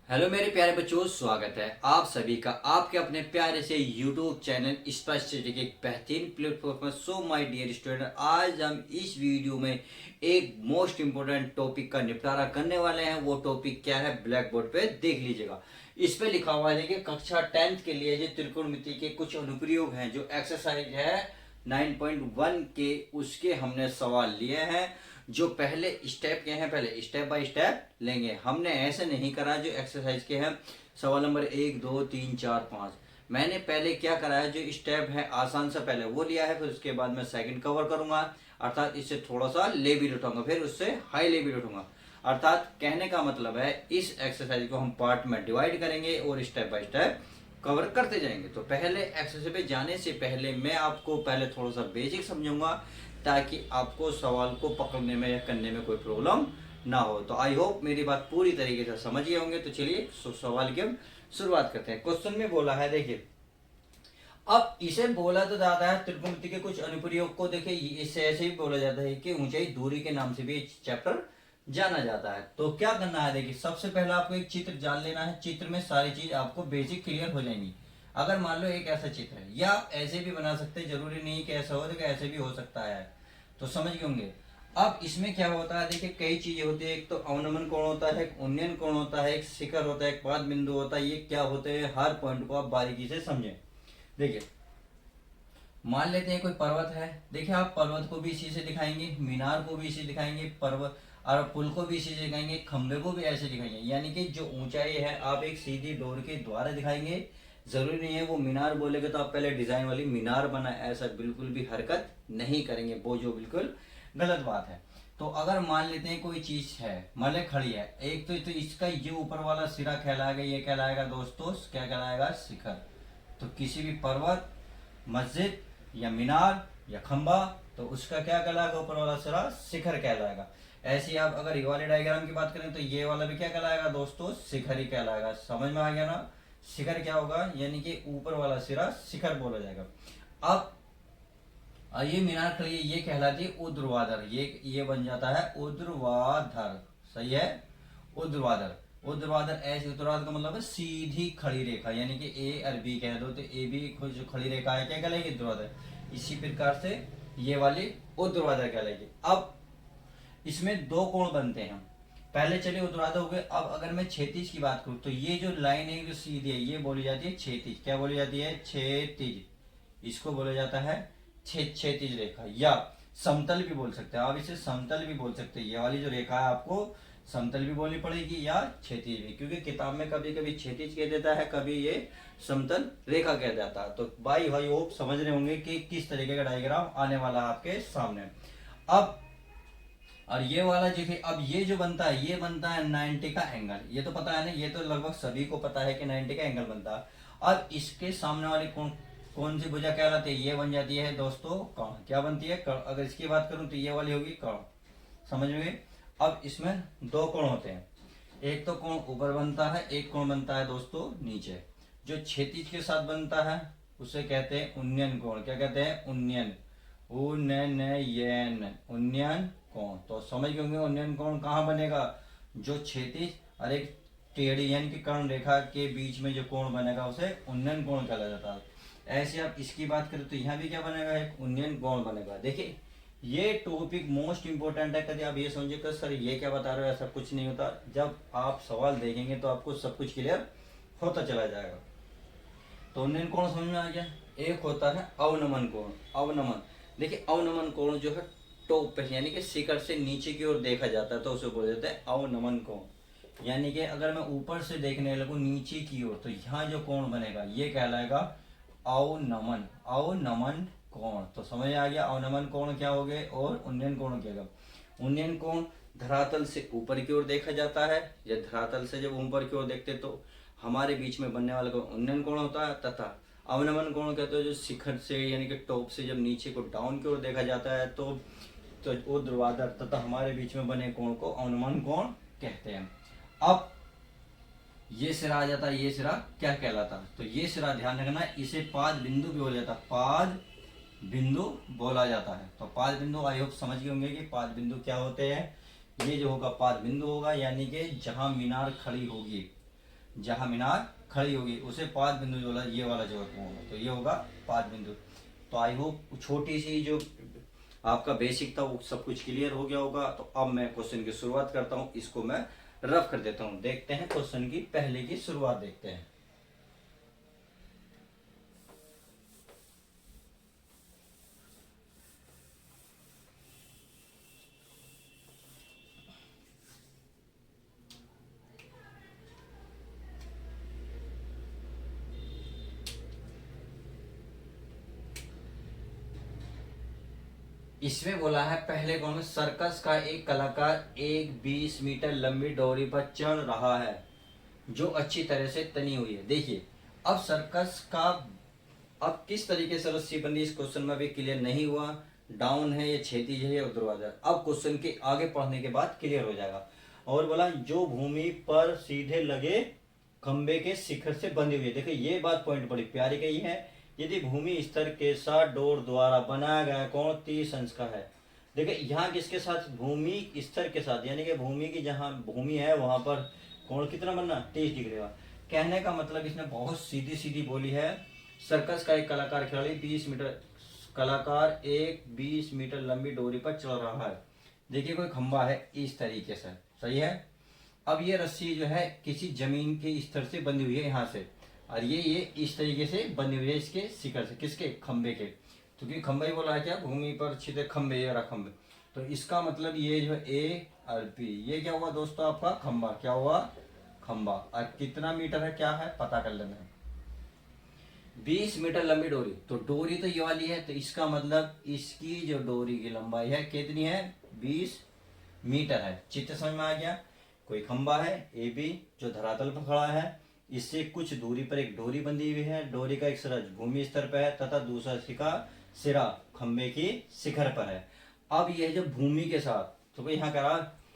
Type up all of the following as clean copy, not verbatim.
Hello मेरे प्यारे बच्चों, स्वागत है आप सभी का आपके अपने प्यारे से YouTube चैनल स्पष्ट स्टडी के एक बेहतरीन प्लेटफॉर्म पर। सो माय डियर स्टूडेंट, आज हम इस वीडियो में एक मोस्ट इम्पोर्टेंट टॉपिक का निपटारा करने वाले हैं। वो टॉपिक क्या है, ब्लैक बोर्ड पे देख लीजिएगा। इस पे लिखा हुआ है कि कक्षा 10th के लिए जो त्रिकोणमिति के कुछ अनुप्रयोग हैं, जो एक्सरसाइज है 9.1 के, उसके हमने सवाल लिए हैं। जो पहले स्टेप के हैं, पहले स्टेप बाय स्टेप लेंगे। हमने ऐसे नहीं करा जो एक्सरसाइज के हैं सवाल नंबर 1 2 3 4 5। मैंने पहले क्या करा है, जो स्टेप है आसान से पहले वो लिया है, फिर उसके बाद मैं सेकंड कवर करूंगा, अर्थात इससे थोड़ा सा लेवल उठाऊंगा, फिर उससे हाई लेवल उठाऊंगा। अर्थात कहने का मतलब है इस एक्सरसाइज को हम पार्ट में डिवाइड करेंगे और स्टेप बाय स्टेप कवर करते जाएंगे। तो पहले एक्सरसाइज पे जाने से पहले मैं आपको पहले थोड़ा सा बेसिक समझाऊंगा, ताकि आपको सवाल को पकड़ने में या करने में कोई प्रॉब्लम ना हो। तो आई होप मेरी बात पूरी तरीके से समझ गए होंगे। तो चलिए सवाल की हम शुरुआत करते हैं। क्वेश्चन में बोला है, देखिए अब इसे बोला तो जाता है त्रिकोणमिति के कुछ अनुप्रयोग को। देखिए इससे ऐसे ही बोला जाता है कि ऊंचाई दूरी के नाम से भी चैप्टर जाना जाता है। तो क्या करना है, देखिए सबसे पहला आपको एक चित्र जान लेना है। चित्र में सारी चीज आपको बेसिक क्लियर हो जाएंगी। अगर मान लो एक ऐसा चित्र है, या ऐसे भी बना सकते हैं, जरूरी नहीं कि ऐसा हो, देखिए ऐसे भी हो सकता है। तो समझ गए होंगे। अब इसमें क्या होता है, देखिए कई चीजें होती है। एक तो अवनमन कोण होता है, एक उन्नयन कोण होता है, एक शिखर होता है, एक पाद बिंदु होता है। ये क्या होते हैं, हर पॉइंट को आप बारीकी से समझें। देखिए मान लेते हैं कोई पर्वत है। देखिए आप पर्वत को भी इसी से दिखाएंगे, मीनार को भी इसी दिखाएंगे, पर्वत और पुल को भी इसी से दिखाएंगे, खंबे को भी ऐसे दिखाएंगे। यानी कि जो ऊंचाई है आप एक सीधी डोर के द्वारा दिखाएंगे। जरूरी नहीं है वो मीनार बोलेगे तो आप पहले डिजाइन वाली मीनार बना, ऐसा बिल्कुल भी हरकत नहीं करेंगे, वो जो बिल्कुल गलत बात है। तो अगर मान लेते हैं कोई चीज है, मान खड़ी है, एक तो इसका ये ऊपर वाला सिरा कहलाएगा, ये कहलाएगा दोस्तों क्या कहलाएगा, शिखर। तो किसी भी पर्वत, मस्जिद या मीनार या खंबा, तो उसका क्या कहलाएगा, ऊपर वाला सिरा शिखर कहलाएगा। ऐसे ही आप अगर ये वाले डायग्राम की बात करें तो ये वाला भी क्या कहलाएगा दोस्तों, शिखर ही कहलाएगा। समझ में आ गया ना, शिखर क्या होगा, यानी कि ऊपर वाला सिरा शिखर बोला जाएगा। अब ये मीनार खड़ी है, ये कहलाती है ऊर्ध्वाधर। ये बन जाता है ऊर्ध्वाधर, सही है, ऊर्ध्वाधर। ऊर्ध्वाधर ऐसे, ऊर्ध्वाधर का मतलब है सीधी खड़ी रेखा, यानी कि ए और बी कह दो तो ए बी जो खड़ी रेखा है क्या कहलाएगी, ऊर्ध्वाधर। इसी प्रकार से ये वाली ऊर्ध्वाधर कहलाएगी। अब इसमें दो कोण बनते हैं। पहले चलिए ऊर्ध्वाधर हो गए। अब अगर मैं क्षैतिज की बात करूं तो ये जो लाइन है जो सीधी है, ये बोली जाती है क्षैतिज। क्या बोली जाती है, क्षैतिज। इसको बोला जाता है क्षैतिज रेखा, या समतल भी बोल सकते हैं आप इसे, समतल भी बोल सकते हैं। ये वाली जो रेखा है आपको समतल भी बोलनी पड़ेगी या क्षैतिज भी, क्योंकि किताब में कभी कभी क्षैतिज कह देता है, कभी ये समतल रेखा कह देता है। तो भाई होप समझ रहे होंगे कि किस तरीके का डायग्राम आने वाला है आपके सामने। अब और ये वाला देखिए, अब ये जो बनता है, ये बनता है 90 का एंगल। ये तो पता है ना, ये तो लगभग सभी को पता है कि 90 का एंगल बनता है। अब इसके सामने वाली कौन सी भुजा कहलाती है, ये बन जाती है दोस्तों कर्ण। क्या बनती है, कर्ण। अगर इसकी बात करूं तो ये वाली होगी कर्ण, समझ में। अब इसमें दो कोण होते हैं, एक तो कोण ऊपर बनता है, एक कोण बनता है दोस्तों नीचे। जो क्षैतिज के साथ बनता है उसे कहते हैं उन्नयन कोण। क्या कहते हैं, उन्नयन, उन्नयन कोण। तो समझ गए होंगे उन्नयन कोण कहाँ बनेगा, जो क्षैतिज और एक टेढ़ी यानी कि कर्ण रेखा के बीच में जो कोण बनेगा उसे उन्नयन कोण कहा जाता है। ऐसे आप इसकी बात करें तो यहाँ भी क्या बनेगा, एक उन्नयन कोण बनेगा। देखिए ये टॉपिक मोस्ट इंपोर्टेंट है। कभी आप ये समझे कि सर ये क्या बता रहे हो, ऐसा कुछ नहीं होता। जब आप सवाल देखेंगे तो आपको सब कुछ क्लियर होता चला जाएगा। तो उन्नयन कोण समझ में आ गया। एक होता है अवनमन कोण। अवनमन, देखिए अवनमन कोण जो है टॉप पे यानी कि शिखर से नीचे की ओर देखा जाता है, तो उसे बोल देते हैं अवनमन कोण। यानी कि अगर मैं ऊपर से देखने लगूं नीचे की ओर, तो यहाँ जो कोण बनेगा ये कहलाएगा अवनमन, अवनमन कोण। तो समझ आ गया अवनमन कोण क्या हो गए और उन्नयन कोण क्या होगा। उन्नयन कोण धरातल से ऊपर की ओर देखा जाता है, या धरातल से जब ऊपर की ओर देखते तो हमारे बीच में बनने वाला कोण उन्नयन कोण होता है। तथा अवनमन कोण कहते हैं जो शिखर से यानी कि टॉप से जब नीचे को डाउन की ओर देखा जाता है तो ऊर्ध्वाधर तथा हमारे बीच में बने कोण को अवनमन कोण कहते हैं। अब ये सिरा आ जाता है, ये सिरा क्या कहलाता है, तो ये सिरा ध्यान रखना, इसे पाद बिंदु भी बोला जाता है, पाद बिंदु बोला जाता है। तो पाद बिंदु आई होप समझ गए होंगे कि पाद बिंदु क्या होते हैं। ये जो होगा पाद बिंदु होगा, यानी कि जहां मीनार खड़ी होगी, जहां मीनार खड़ी होगी उसे 5 बिंदु जो ये वाला जो होगा, तो ये होगा 5 बिंदु। तो आई होप छोटी सी जो आपका बेसिक था वो सब कुछ क्लियर हो गया होगा। तो अब मैं क्वेश्चन की शुरुआत करता हूँ, इसको मैं रफ कर देता हूँ। देखते हैं क्वेश्चन की पहले की शुरुआत देखते हैं। इसमें बोला है पहले कौन, सर्कस का एक कलाकार एक 20 मीटर लंबी डोरी पर चढ़ रहा है जो अच्छी तरह से तनी हुई है। देखिए अब सर्कस का अब किस तरीके से रस्सी बंदी इस क्वेश्चन में भी क्लियर नहीं हुआ, डाउन है या क्षैतिज है या ऊर्ध्वाधर। अब क्वेश्चन के आगे पढ़ने के बाद क्लियर हो जाएगा। और बोला जो भूमि पर सीधे लगे खंबे के शिखर से बंधी हुई है। देखिए ये बात पॉइंट बड़ी प्यारी कही है, यदि भूमि स्तर के साथ डोर द्वारा बनाया गया कोण 30 अंश का है। देखिए यहाँ किसके साथ, भूमि स्तर के साथ, यानी कि भूमि की जहाँ भूमि है वहां पर कोण कितना बनना, 30 डिग्री का। कहने का मतलब इसने बहुत सीधी सीधी बोली है, सर्कस का एक कलाकार खिलाड़ी 20 मीटर कलाकार एक 20 मीटर लंबी डोरी पर चल रहा है। देखिए कोई खंबा है इस तरीके से, सही है। अब ये रस्सी जो है किसी जमीन के स्तर से बंधी हुई है यहाँ से, और ये इस तरीके से बंधी हुई है इसके शिखर से, किसके, खंबे के। क्योंकि खंबा ही बोला है क्या, भूमि पर छिदे खंबे या खंबे। तो इसका मतलब ये जो ए और बी, ये क्या हुआ दोस्तों आपका खंबा, क्या हुआ खंबा। और कितना मीटर है क्या है पता कर लेना है। 20 मीटर लंबी डोरी, तो डोरी तो ये वाली है, तो इसका मतलब इसकी जो डोरी की लंबाई है कितनी है, 20 मीटर है। चित्र समझ में आ गया। कोई खंबा है ए बी जो धरातल पर खड़ा है, इससे कुछ दूरी पर एक डोरी बंधी हुई है। डोरी का एक सिरा भूमि स्तर पर है तथा दूसरा सिरा खंबे की शिखर पर है। अब यह जो भूमि के साथ, तो यहाँ करा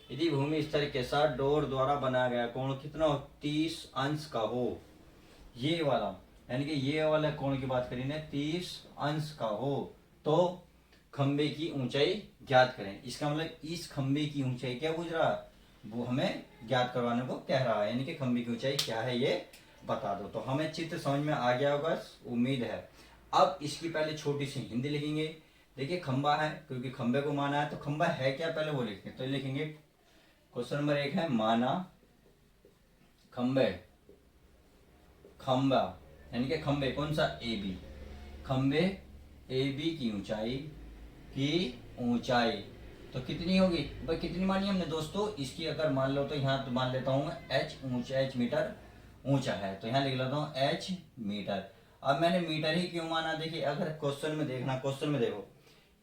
यदि भूमि स्तर के साथ डोर द्वारा बनाया गया कोण कितना हो, 30 अंश का हो, ये वाला, यानी कि ये वाला कोण की बात करें 30 अंश का हो, तो खंबे की ऊंचाई ज्ञात करें। इसका मतलब इस खंबे की ऊंचाई क्या पूछ रहा है, वो हमें ज्ञात करवाने को कह रहा है, यानी कि खंबे की ऊंचाई क्या है ये बता दो। तो हमें चित्र समझ में आ गया होगा उम्मीद है। अब इसकी पहले छोटी सी हिंदी लिखेंगे। देखिए खंबा है, क्योंकि खंबे को माना है, तो खंबा है क्या पहले वो लिखेंगे। तो लिखेंगे क्वेश्चन नंबर 1 है माना खंबे, खंबा यानी कि खंबे कौन सा, ए बी, खंबे ए बी की ऊंचाई तो कितनी होगी भाई, कितनी मानी हमने दोस्तों इसकी, अगर मान लो तो यहाँ तो मान लेता हूँ एच मीटर ऊंचा है, तो यहाँ लिख लेता हूँ एच मीटर। अब मैंने मीटर ही क्यों माना, देखिए अगर क्वेश्चन में देखना, क्वेश्चन में देखो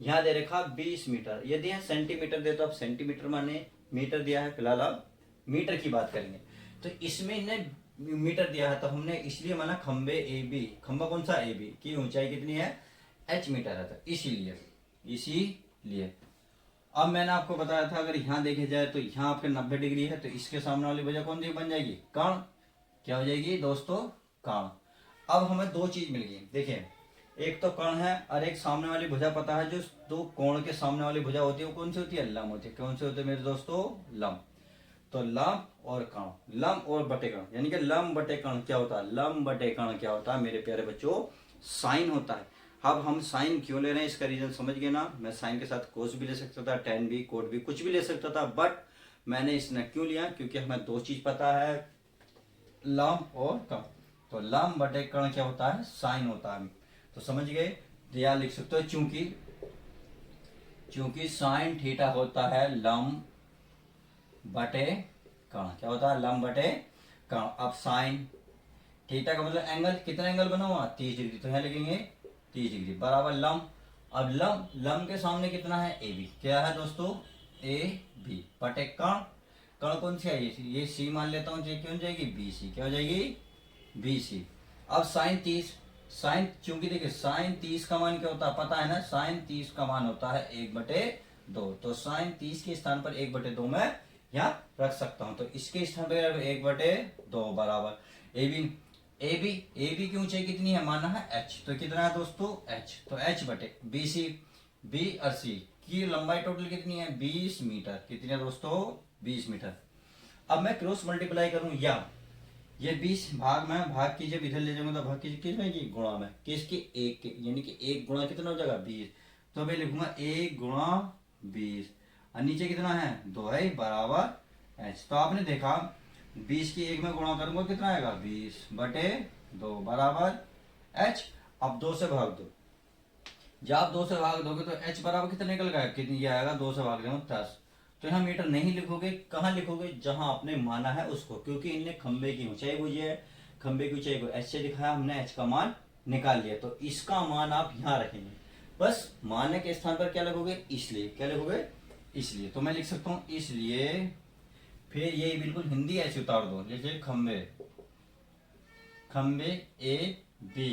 यहाँ दे रखा 20 मीटर, यदि यहाँ सेंटीमीटर दे तो आप सेंटीमीटर माने, मीटर दिया है फिलहाल आप मीटर की बात करेंगे। तो इसमें इन्हें मीटर दिया है, तो हमने इसलिए माना खंबे ए बी, खंबा कौन सा ए बी की ऊंचाई कितनी है, एच मीटर है, तो इसीलिए अब मैंने आपको बताया था अगर यहाँ देखे जाए तो यहाँ आपके 90 डिग्री है, तो इसके सामने वाली वजह कौन सी बन जाएगी, कर्ण। क्या हो जाएगी दोस्तों, कर्ण। अब हमें दो चीज मिल गई, देखिए एक तो कर्ण है और एक सामने वाली भुजा पता है, जो दो कोण के सामने वाली भुजा होती है वो कौन सी होती है, लंब होती है। कौन से होते हैं मेरे दोस्तों, लंब। तो लंब और कर्ण, लंब और बटे कर्ण, यानी कि लंब बटे कर्ण क्या होता है, लंब बटे कर्ण क्या होता है मेरे प्यारे बच्चों, साइन होता है। अब हम साइन क्यों ले रहे हैं इसका रीजन समझ गए ना। मैं साइन के साथ कोस भी ले सकता था, टेन भी, कोट भी, कुछ भी ले सकता था, बट मैंने इसने क्यों लिया, क्योंकि हमें दो चीज पता है, लंब और कर्ण। तो लंब बटे कर्ण क्या होता है, साइन होता है। तो समझ गए, तो यहां लिख सकते हो चूंकि साइन थीटा होता है लंब बटे कर्ण, क्या होता है, लंब बटे कर्ण। अब साइन थीटा का मतलब एंगल, कितना एंगल बना हुआ 30 डिग्री, तो यहाँ लिखेंगे 30 डिग्री बराबर लंब। अब लंब के सामने कितना है, ए बी, क्या है दोस्तों, ए बी बटे कर्ण। कर्ण कौन सी है, ये सी मान लेता हूँ, ये क्यों जाएगी बी सी, क्या हो जाएगी बी सी। अब साइन 30, साइन चूंकि देखिए साइन 30 का मान क्या होता है पता है ना, साइन 30 का मान होता है 1/2, तो साइन 30 के स्थान पर 1/2 में यहाँ रख सकता हूं, तो इसके स्थान पर 1/2 बराबर ए बी की ऊंचाई कितनी है, माना है एच, तो कितना है दोस्तों एच, तो एच बटे बी सी, बी और सी की लंबाई टोटल कितनी है 20 मीटर, कितनी है दोस्तों 20 मीटर। अब मैं क्रॉस मल्टीप्लाई करूं, या ये 20 भाग में, भाग की जब इधर ले जाऊंगा तो भाग की किस में की गुणा में, किसकी एक के, यानी कि एक गुणा कितना हो जाएगा 20। तो मैं लिखूंगा 1 गुणा 20, और नीचे कितना है 2 है बराबर एच। तो आपने देखा 20 की एक में गुणा करूंगा कितना आएगा 20 बटे 2 बराबर एच। अब 2 से भाग दो, जब आप 2 से भाग दोगे तो एच बराबर कितना निकल गया, कितनी ये आएगा 2 से भाग देंगे 10। तो यहाँ मीटर नहीं लिखोगे, कहाँ लिखोगे जहां आपने माना है उसको, क्योंकि इनने खंबे की ऊंचाई पूछी है, खंबे की ऊंचाई को एच से दिखाया हमने, एच का मान निकाल लिया, तो इसका मान आप यहाँ रखेंगे। बस मानने के स्थान पर क्या लिखोगे, इसलिए, क्या लिखोगे इसलिए। तो मैं लिख सकता हूँ इसलिए, फिर ये बिल्कुल हिंदी ऐसे उतार दो, जैसे खंबे, खंबे ए बी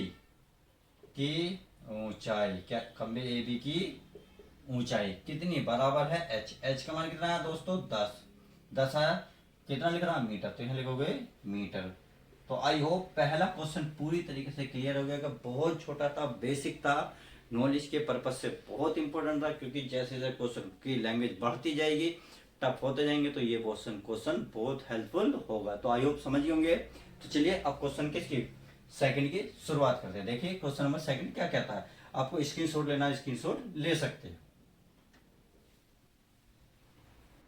की ऊंचाई, क्या खंबे ए बी की ऊंचाई कितनी बराबर है एच। एच का मान कितना है दोस्तों 10, 10 आया, कितना लिख रहा है मीटर, तो यहाँ लिखोगे मीटर। तो आई होप पहला क्वेश्चन पूरी तरीके से क्लियर हो गया कि बहुत छोटा था, बेसिक था, नॉलेज के पर्पज से बहुत इंपॉर्टेंट था, क्योंकि जैसे जैसे क्वेश्चन की लैंग्वेज बढ़ती जाएगी, टफ होते जाएंगे, तो ये क्वेश्चन बहुत हेल्पफुल होगा। तो आई होप समझ गए होंगे। तो चलिए अब क्वेश्चन किसकी सेकंड की शुरुआत करते हैं। देखिए क्वेश्चन नंबर सेकंड क्या कहता है, आपको स्क्रीनशॉट लेना है, स्क्रीनशॉट ले सकते हैं।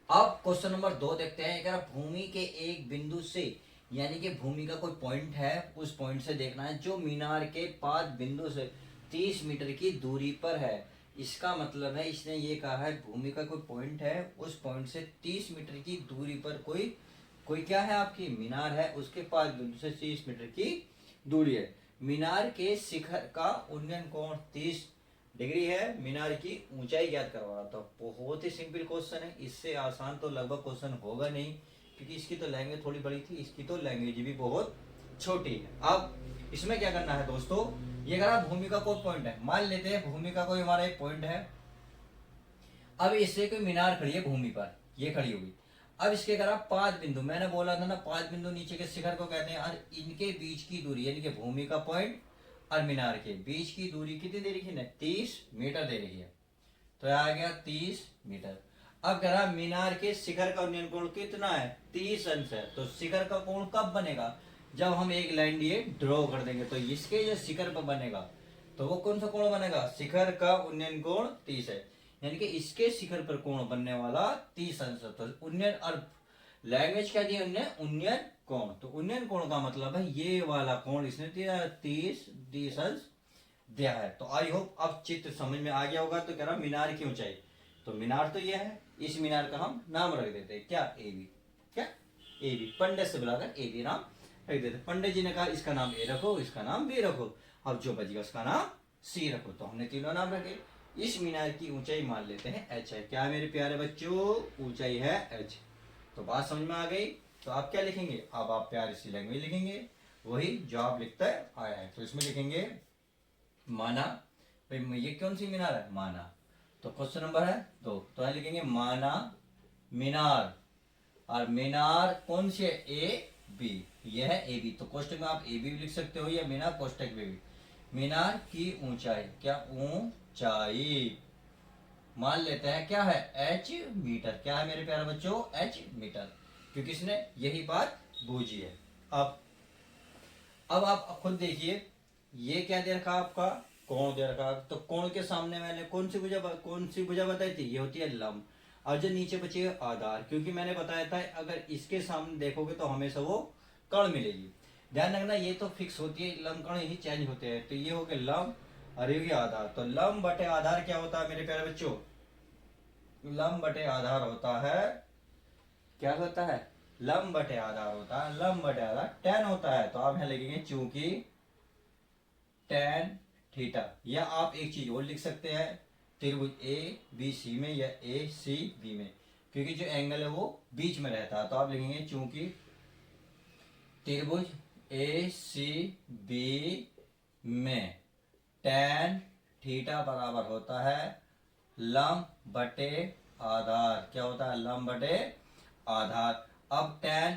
अब क्वेश्चन नंबर 2 देखते हैं। अगर भूमि के एक बिंदु से, यानी कि भूमि का कोई पॉइंट है, उस पॉइंट से देखना है जो मीनार के 5 बिंदु से 30 मीटर की दूरी पर है। इसका मतलब है इसने ये कहा है भूमि का कोई पॉइंट है, उस पॉइंट से 30 मीटर की दूरी पर कोई कोई क्या है आपकी मीनार है, उसके 5 बिंदु से 30 मीटर की दूरी है। मीनार के शिखर का उन्नयन कोण 30 डिग्री है, मीनार की ऊंचाई ज्ञात करवा रहा था। बहुत ही सिंपल क्वेश्चन है, इससे आसान तो लगभग क्वेश्चन होगा नहीं, क्योंकि इसकी तो लैंग्वेज थोड़ी बड़ी थी, इसकी तो लैंग्वेज भी बहुत छोटी है। अब इसमें क्या करना है दोस्तों, ये अगर भूमि का कोई पॉइंट है, मान लेते हैं भूमि का कोई हमारा एक पॉइंट है। अब इससे कोई मीनार खड़ी है भूमि पर, ये खड़ी होगी। अब इसके अगर आप 5 बिंदु, मैंने बोला था ना 5 बिंदु नीचे के शिखर को कहते हैं, और इनके बीच की दूरी, यानी कि भूमि का पॉइंट और मीनार के बीच की दूरी कितनी दे रखी है, 30 मीटर दे रही है। तो आ गया 30 मीटर। अब कह रहा मीनार के शिखर का उन्नयन कोण कितना है, 30 अंश है। तो शिखर का कोण कब बनेगा, जब हम एक लाइन ये ड्रॉ कर देंगे, तो इसके जो शिखर पर बनेगा, तो वो कौन सा कोण बनेगा, शिखर का उन्नयन कोण 30 है, यानी कि इसके शिखर पर कोण बनने वाला 30 अंश। तो उन्नयन, और लैंग्वेज क्या दी हमने, उन्नयन कोण। तो उन्नयन कोण का मतलब है ये वाला कोण इसने दिया 30 अंश दिया है। तो आई होप अब चित्र समझ में आ गया होगा। तो कह रहा मीनार की ऊंचाई, तो मीनार तो ये है, इस मीनार का हम नाम रख देते हैं क्या, ए बी, क्या ए बी, पंडित से बुलाकर ए बी नाम रख देते। पंडित जी ने कहा इसका नाम ए रखो, इसका नाम बी रखो, अब जो बच गया उसका नाम सी रखो। तो हमने तीनों नाम रखे। इस मीनार की ऊंचाई मान लेते हैं एच है, क्या मेरे प्यारे बच्चों, ऊंचाई है एच। तो बात समझ में आ गई। तो आप क्या लिखेंगे, अब आप प्यारी सी लैंग्वेज लिखेंगे, वही जो आप लिखता है आया है। तो इसमें लिखेंगे माना, भाई ये कौन सी मीनार है, माना। तो क्वेश्चन नंबर है 2, तो यहाँ लिखेंगे माना मीनार, और मीनार कौन सी है, ए बी, ये है ए बी। तो कोष्टक में आप ए बी भी लिख सकते हो, या मीनार कोष्टक में भी। मीनार की ऊंचाई, क्या ऊंचाई मान लेते हैं क्या है, एच मीटर। क्या है मेरे प्यारे बच्चों, एच मीटर, क्योंकि इसने यही बात बूझी है। अब आप खुद देखिए, ये क्या दे रखा आपका, कोण दे रखा। तो कोण के सामने मैंने कौन सी भुजा बताई थी, ये होती है लंब। और जो नीचे बची है आधार, क्योंकि मैंने बताया था अगर इसके सामने देखोगे तो हमेशा वो कर्ण मिलेगी। ध्यान रखना ये तो फिक्स होती है, लंब कर्ण ही चेंज होते हैं। तो ये हो गया लंब और ये हो गया आधार। तो लंब बटे आधार क्या होता है मेरे प्यारे बच्चों, लंब बटे आधार होता है, क्या होता है, लंब बटे आधार होता है, लंब बटे आधार tan होता है। तो आप यहाँ लिखेंगे चूंकि tan थीटा, या आप एक चीज और लिख सकते हैं, त्रिभुज ए बी सी में या ए सी बी में, क्योंकि जो एंगल है वो बीच में रहता है। तो आप लिखेंगे चूंकि त्रिभुज ए सी बी में tan थीटा बराबर होता है लंब बटे आधार, क्या होता है, लंब बटे आधार। अब tan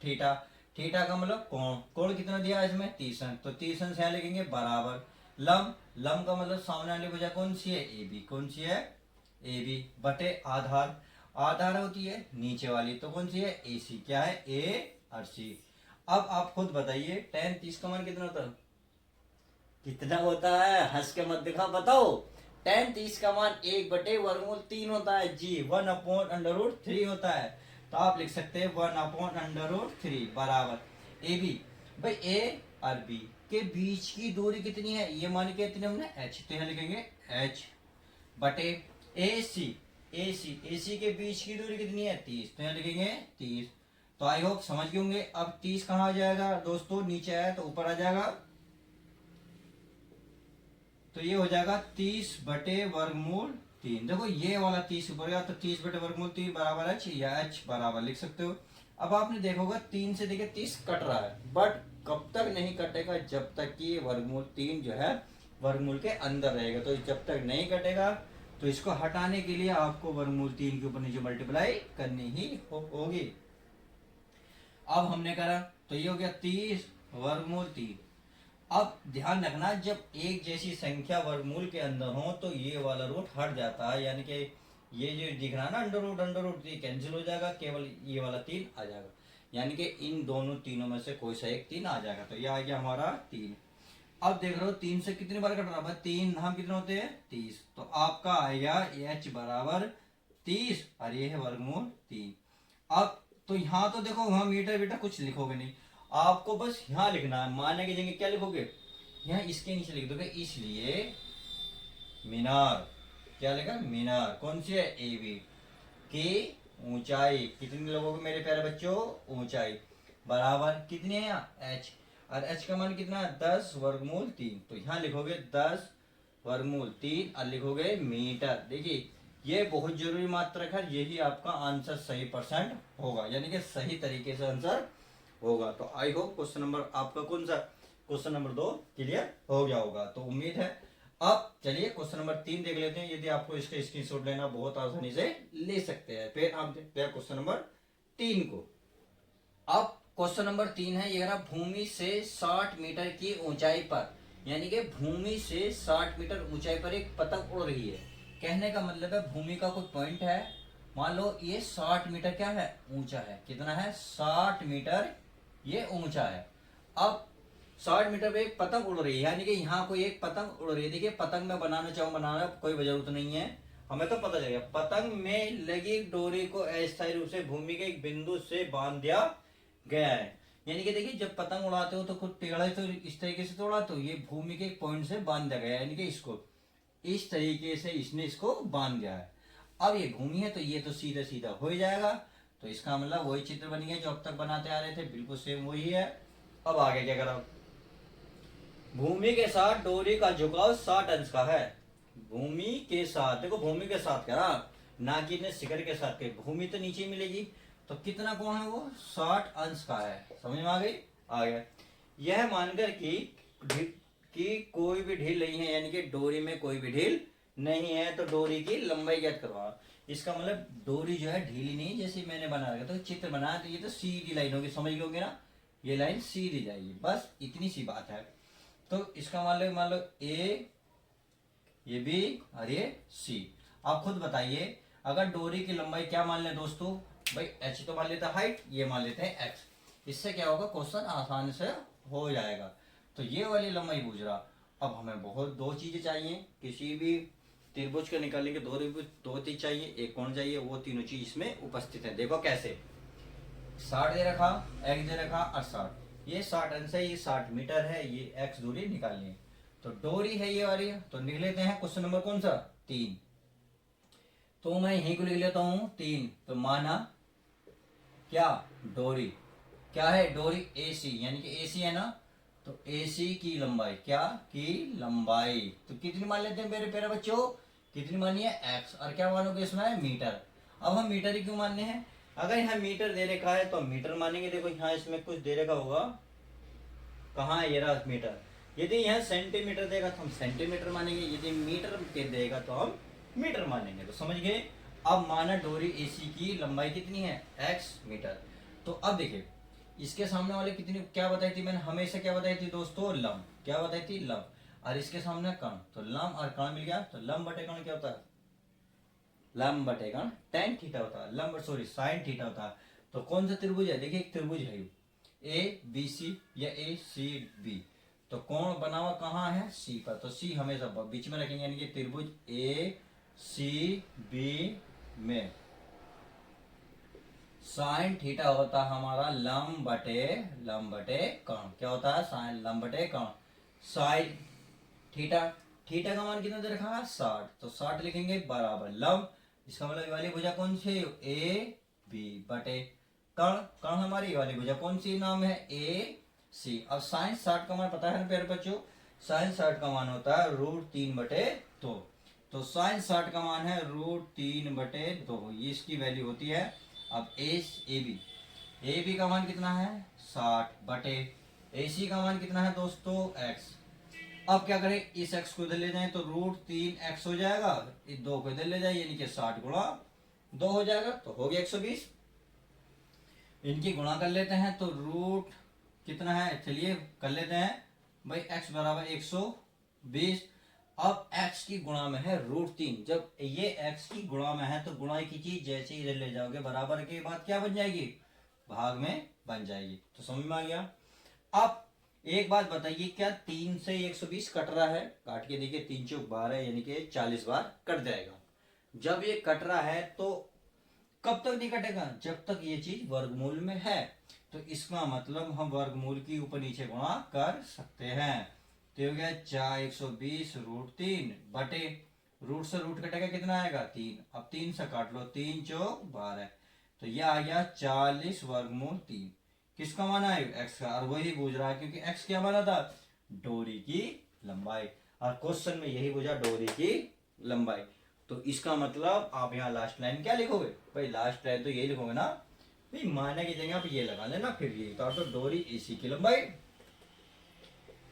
थीटा, थीटा का मतलब कोण, कोण कितना दिया है इसमें 30 अंश। तो 30 अंश यहाँ लिखेंगे बराबर लंब, लंब का मतलब सामने वाली भुजा कौन सी है, ए बी, कौन सी है, ए बी बटे आधार, आधार होती है नीचे वाली, तो कौन सी है, ए सी, क्या है, ए और सी। अब आप खुद बताइए tan 30 का मान कितना होता है? कितना होता है? हंस के मत दिखाओ, बताओ। tan 30 का मान 1/√3 होता है जी, 1/√3 होता है। तो आप लिख सकते हैं 1/√3 बराबर ए बी। भाई ए और बी के बीच की दूरी कितनी है? ये मान के इतने हमने h, तो यहाँ लिखेंगे h बटे ए सी। ए सी के बीच की दूरी कितनी है? 30, तो यहाँ लिखेंगे 30। तो आई होप समझ गए होंगे। अब 30 कहाँ आ जाएगा दोस्तों? नीचे आया तो ऊपर आ जाएगा, तो ये हो जाएगा 30/√3। देखो ये वाला 30 ऊपर गया तो 30/√3 बराबर h, या h बराबर लिख सकते हो। अब आपने देखा होगा 3 से देखिए 30 कट रहा है, बट कब तक नहीं कटेगा? जब तक कि वर्गमूल 3 जो है वर्गमूल के अंदर रहेगा। तो जब तक नहीं कटेगा तो इसको हटाने के लिए आपको वर्गमूल 3 के ऊपर नीचे मल्टीप्लाई करनी ही होगी। अब हमने करा तो ये हो गया 30/√3। अब ध्यान रखना, जब एक जैसी संख्या वर्गमूल के अंदर हो तो ये वाला रूट हट जाता है, यानी कि ये जो दिख रहा है ना अंडर रूट ये कैंसिल हो जाएगा, केवल ये वाला 3 आ जाएगा, यानी कि इन दोनों तीनों में से कोई सा एक 3 आ जाएगा। तो ये आ गया हमारा 3। अब देख रहे हो 3 से कितनी बार कट रहा है? 3 हम कितने होते हैं? 30। तो आपका आएगा h बराबर 30 और ये है वर्गमूल 3। अब तो यहाँ तो देखो वहां मीटर बेटा कुछ लिखोगे नहीं, आपको बस यहाँ लिखना है। माने की जगह क्या लिखोगे? यहाँ इसके नीचे लिख दोगे, इसलिए मीनार। क्या लिखा? मीनार। कौन सी है? ए बी की ऊंचाई कितनी लोगों मेरे प्यारे बच्चों? ऊंचाई बराबर कितनी है यहाँ? h। और h का मान कितना है? 10/√3। तो यहाँ लिखोगे 10/√3 और लिखोगे मीटर। देखिए ये बहुत जरूरी मात्रक है, यही आपका आंसर सही परसेंट होगा, यानी कि सही तरीके से आंसर होगा। तो आई होप क्वेश्चन नंबर आपका कौन सा? क्वेश्चन नंबर 2 क्लियर हो गया होगा, तो उम्मीद है। अब चलिए क्वेश्चन नंबर 3 देख लेते हैं। यदि आपको इसका स्क्रीनशॉट लेना बहुत आसानी से ले सकते हैं। फिर आप देखते हैं क्वेश्चन नंबर 3 को। अब क्वेश्चन नंबर 3 है, ये रहा भूमि से 60 मीटर की ऊंचाई पर, यानी कि भूमि से 60 मीटर ऊंचाई पर एक पतंग उड़ रही है। कहने का मतलब है भूमि का कोई पॉइंट है, मान लो ये 60 मीटर क्या है? ऊंचा है। कितना है? 60 मीटर ये ऊंचा है। अब 60 मीटर पे एक पतंग उड़ रही है, यानी कि यहाँ कोई एक पतंग उड़ रही है। देखिए पतंग में बनाना चाहूँ बनाना कोई जरूरत नहीं है, हमें तो पता चलेगा। पतंग में लगी डोरी को अस्थायी रूप से भूमि के एक बिंदु से बांध दिया गया है। यानी कि देखिए जब पतंग उड़ाते हो तो कुछ टेढ़ा तो इस तरीके से तो उड़ाते हो, ये भूमि के एक पॉइंट से बांध दिया गया है, यानी कि इसको इस तरीके से इसने इसको बांध दिया है। अब ये भूमि है तो ये तो सीधा सीधा हो ही जाएगा, तो इसका मतलब वही चित्र बन गया जो अब तक बनाते आ रहे थे, बिल्कुल सेम वही है। अब आगे क्या करा? भूमि के साथ डोरी का झुकाव 60 अंश का है। भूमि के साथ, देखो भूमि के साथ करा, ना कि ने शिखर के साथ के, भूमि तो नीचे मिलेगी, तो कितना कोण है वो? 60 अंश का है। समझ में आ गई? आ गया। यह मानकर कि कोई भी ढील नहीं है, यानी कि डोरी में कोई भी ढील नहीं है, तो डोरी की लंबाई ज्ञात करवा। इसका मतलब डोरी जो है ढीली नहीं, जैसे मैंने बना रखा, तो चित्र बना तो ये तो सीधी लाइन होगी, समझ गए ना? ये लाइन सीधी जाएगी, बस इतनी सी बात है। तो इसका मान लो ए, ये बी और ये सी। आप खुद बताइए अगर डोरी की लंबाई क्या मान लें दोस्तों? भाई h तो मान लेते हैं हाइट, ये मान लेते हैं x। इससे क्या होगा? क्वेश्चन आसानी से हो जाएगा। तो ये वाली लंबाई पूछ रहा। अब हमें बहुत दो चीजें चाहिए, किसी भी त्रिभुज के निकालने के दो चीज चाहिए, एक कोण चाहिए, वो तीनों चीज इसमें उपस्थित है। देखो कैसे? 60 दे रखा, x दे रखा और 60, ये 60 अंश है, ये 60 मीटर है, ये x दूरी निकालनी है। तो डोरी है ये वाली, तो लिख लेते हैं क्वेश्चन नंबर कौन सा? 3। तो मैं यहीं को लिख लेता हूं 3। तो माना क्या? डोरी क्या है? डोरी AC, यानी कि AC है ना, तो AC की लंबाई क्या की लंबाई, तो कितनी मान लेते हैं मेरे प्यारे बच्चों? कितनी मानी है? x, और क्या मानोगे इसमें? मीटर। अब हम मीटर ही क्यों मानने हैं? अगर यहाँ मीटर दे रखा है तो हम मीटर मानेंगे। देखो यहाँ इसमें कुछ दे रखा होगा, कहाँ है? ये रहा मीटर। यदि यहाँ सेंटीमीटर देगा तो हम सेंटीमीटर मानेंगे, यदि मीटर के देगा तो हम मीटर मानेंगे। तो समझ गए? अब माना डोरी AC की लंबाई कितनी है? x metre. तो अब देखिए इसके सामने वाले कितनी क्या बताई थी मैंने? हमेशा क्या बताई थी दोस्तों? लंब। क्या बताई थी? लंब। और इसके सामने कण, तो लंब और कण मिल गया, तो लंब बटे कण क्या होता है? लंब बटे कण tan थीटा होता है, लंब सॉरी sin थीटा होता है। तो कौन सा त्रिभुज है? देखिए एक त्रिभुज है, ABC या ACB। तो कोण बना हुआ कहाँ है? C पर। तो C हमेशा बीच में रखेंगे, यानी कि त्रिभुज ACB में साइन थीटा होता है हमारा लंब बटे कर्ण। क्या होता है? साइन लंब बटे कर्ण। साइन थीटा, थीटा का मान कितना दे रखा है? 60। तो 60 लिखेंगे बराबर लंब, इसका मतलब ये वाली भुजा कौन सी है? AB बटे कर्ण। कर्ण हमारी ये वाली भुजा कौन सी नाम है? AC। अब साइन 60 का मान पता है ना प्यारे बच्चों? साइन 60 का मान होता है √3/2। तो साइन 60 का मान है √3/2, ये इसकी वैल्यू होती है। अब AB का मान कितना है? 60 बटे AC का मान कितना है दोस्तों? x। अब क्या करें? इस x को इधर ले जाएं तो √3x हो जाएगा, इस 2 को इधर ले जाए यानी कि 60 गुणा 2 हो जाएगा, तो हो गया 120। इनकी गुणा कर लेते हैं तो रूट कितना है? चलिए कर लेते हैं भाई, x बराबर 120। अब x की गुणा में है √3। जब ये x की गुणा में है तो गुणा की चीज जैसे इधर ले जाओगे बराबर के बाद क्या बन जाएगी? भाग में बन जाएगी। तो समझ में आ गया। अब एक बात बताइए, क्या 3 से 120 कट रहा है? काट के देखिए, 3 चौक 12 यानी कि 40 बार कट जाएगा। जब ये कट रहा है तो कब तक नहीं कटेगा? जब तक ये चीज वर्गमूल में है। तो इसका मतलब हम वर्गमूल की ऊपर नीचे गुणा कर सकते हैं। तो हो गया 120 √3 बटे रूट से रूट कटेगा कितना आएगा? 3। अब 3 से काट लो, 3 चौक 12। तो यह आ गया 40 वर्गमूल 3। किसका माना है? x का। और वही पूछ रहा है क्योंकि x क्या माना था? डोरी की लंबाई। और क्वेश्चन में यही पूछा, डोरी की लंबाई। तो इसका मतलब आप यहाँ लास्ट लाइन क्या लिखोगे? भाई लास्ट लाइन तो यही लिखोगे ना भाई, माने की जगह आप ये लगा लेना, फिर ये तो डोरी AC की लंबाई।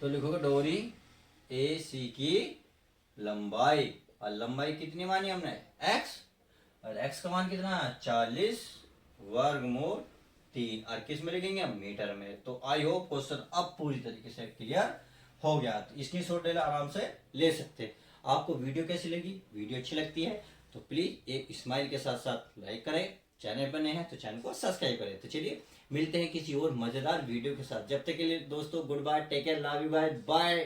तो लिखोगे डोरी AC की लंबाई। और लंबाई कितनी मानी हमने? x। और x का मान कितना? 40 वर्गमूल 3। और किस में लिखेंगे? मीटर में। तो आई होप क्वेश्चन अब पूरी तरीके से क्लियर हो गया। तो इसकी शॉर्ट ले आराम से ले सकते। आपको वीडियो कैसी लगी? वीडियो अच्छी लगती है तो प्लीज एक स्माइल के साथ साथ लाइक करें, चैनल पर नए हैं तो चैनल को सब्सक्राइब करें। तो चलिए मिलते हैं किसी और मजेदार वीडियो के साथ। जब तक के लिए दोस्तों goodbye, take care, love you, bye bye.